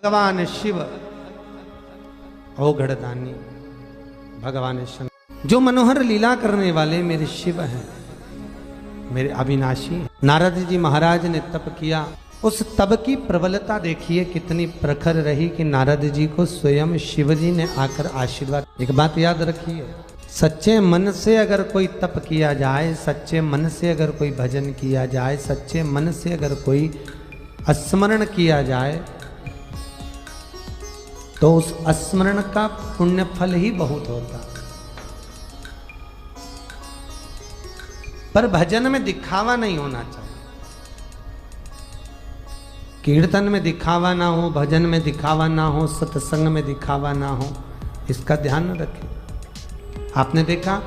भगवान शिव औघड़दानी, भगवान शंकर जो मनोहर लीला करने वाले मेरे शिव हैं, मेरे अविनाशी हैं। नारद जी महाराज ने तप किया, उस तप की प्रबलता देखिए कितनी प्रखर रही कि नारद जी को स्वयं शिव जी ने आकर आशीर्वाद। एक बात याद रखिए, सच्चे मन से अगर कोई तप किया जाए, सच्चे मन से अगर कोई भजन किया जाए, सच्चे मन से अगर कोई स्मरण किया जाए, तो उस स्मरण का पुण्य फल ही बहुत होता। पर भजन में दिखावा नहीं होना चाहिए, कीर्तन में दिखावा ना हो, भजन में दिखावा ना हो, सत्संग में दिखावा ना हो, इसका ध्यान रखें। आपने देखा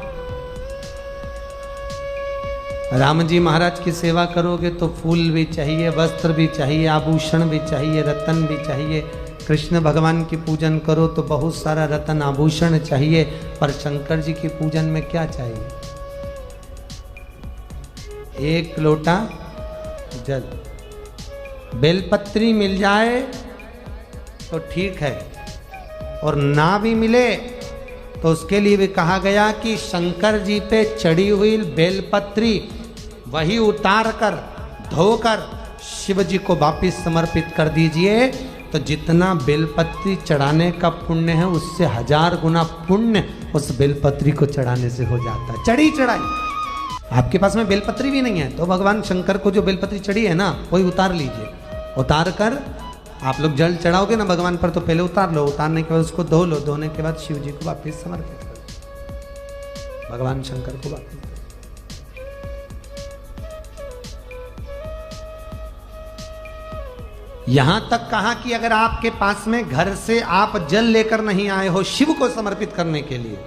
राम जी महाराज की सेवा करोगे तो फूल भी चाहिए, वस्त्र भी चाहिए, आभूषण भी चाहिए, रतन भी चाहिए। कृष्ण भगवान की पूजन करो तो बहुत सारा रतन आभूषण चाहिए, पर शंकर जी की पूजन में क्या चाहिए? एक लोटा जल, बेलपत्री मिल जाए तो ठीक है, और ना भी मिले तो उसके लिए भी कहा गया कि शंकर जी पे चढ़ी हुई बेलपत्री वही उतार कर धोकर शिव जी को वापिस समर्पित कर दीजिए, तो जितना बेलपत्री चढ़ाने का पुण्य है उससे 1000 गुना पुण्य उस बेलपत्री को चढ़ाने से हो जाता है। चढ़ी चढ़ाई। आपके पास में बेलपत्री भी नहीं है तो भगवान शंकर को जो बेलपत्री चढ़ी है ना, वही उतार लीजिए। उतार कर आप लोग जल चढ़ाओगे ना भगवान पर, तो पहले उतार लो, उतारने के बाद उसको धो लो, धोने के बाद शिव जी को वापिस समर्पित करो, भगवान शंकर को वापिस। यहां तक कहा कि अगर आपके पास में घर से आप जल लेकर नहीं आए हो शिव को समर्पित करने के लिए,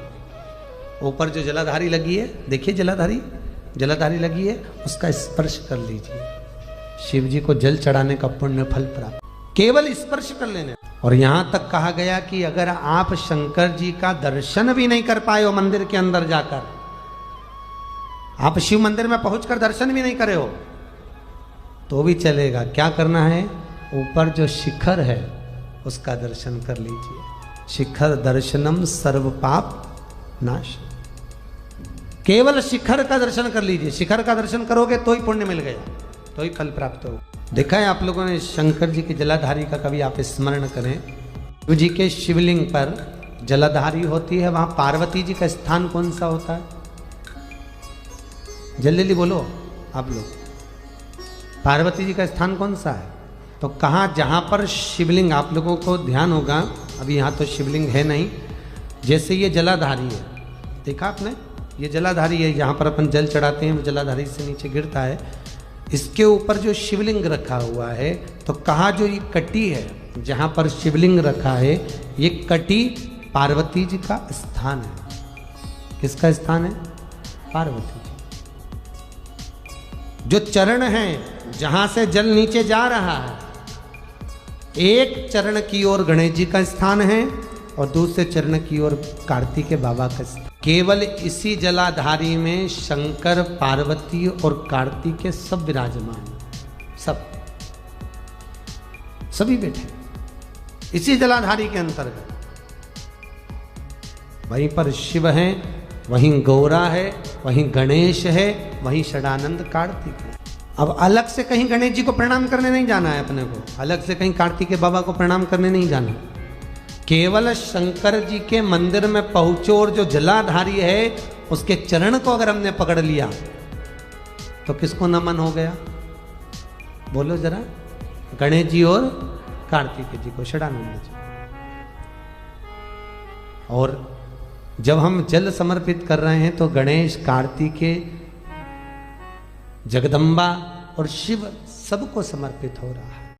ऊपर जो जलाधारी लगी है, देखिए जलाधारी लगी है, उसका स्पर्श कर लीजिए, शिव जी को जल चढ़ाने का पुण्य फल प्राप्त, केवल स्पर्श कर लेने। और यहां तक कहा गया कि अगर आप शंकर जी का दर्शन भी नहीं कर पाए हो मंदिर के अंदर जाकर, आप शिव मंदिर में पहुंचकर दर्शन भी नहीं करे हो तो भी चलेगा। क्या करना है? ऊपर जो शिखर है उसका दर्शन कर लीजिए। शिखर दर्शनम सर्व पाप नाश। केवल शिखर का दर्शन कर लीजिए, शिखर का दर्शन करोगे तो ही पुण्य मिल गया, तो ही फल प्राप्त हो। देखा है आप लोगों ने शंकर जी की जलाधारी का, कभी आप स्मरण करें, शिव जी के शिवलिंग पर जलाधारी होती है, वहां पार्वती जी का स्थान कौन सा होता है? जल्दी बोलो आप लोग, पार्वती जी का स्थान कौन सा है? तो कहाँ? जहां पर शिवलिंग, आप लोगों को ध्यान होगा, अभी यहाँ तो शिवलिंग है नहीं, जैसे ये जलाधारी है, देखा आपने, ये जलाधारी है, जहाँ पर अपन जल चढ़ाते हैं वो जलाधारी से नीचे गिरता है, इसके ऊपर जो शिवलिंग रखा हुआ है, तो कहा जो ये कटी है जहाँ पर शिवलिंग रखा है, ये कटी पार्वती जी का स्थान है। किसका स्थान है? पार्वती जी। जो चरण है जहाँ से जल नीचे जा रहा है, एक चरण की ओर गणेश जी का स्थान है और दूसरे चरण की ओर कार्तिकेय बाबा का स्थान। केवल इसी जलाधारी में शंकर, पार्वती और कार्तिकेय सब विराजमान, सभी बैठे इसी जलाधारी के अंतर्गत। वहीं पर शिव हैं, वहीं गौरा है, वहीं गणेश है, वहीं षडानंद कार्तिक है। अब अलग से कहीं गणेश जी को प्रणाम करने नहीं जाना है अपने को, अलग से कहीं कार्तिकेय बाबा को प्रणाम करने नहीं जाना, केवल शंकर जी के मंदिर में पहुंचो और जो जलाधारी है उसके चरण को अगर हमने पकड़ लिया तो किसको नमन हो गया? बोलो जरा, गणेश जी और कार्तिकेय जी को, षडानंद जी। और जब हम जल समर्पित कर रहे हैं तो गणेश, कार्तिकेय, जगदम्बा और शिव सबको समर्पित हो रहा है।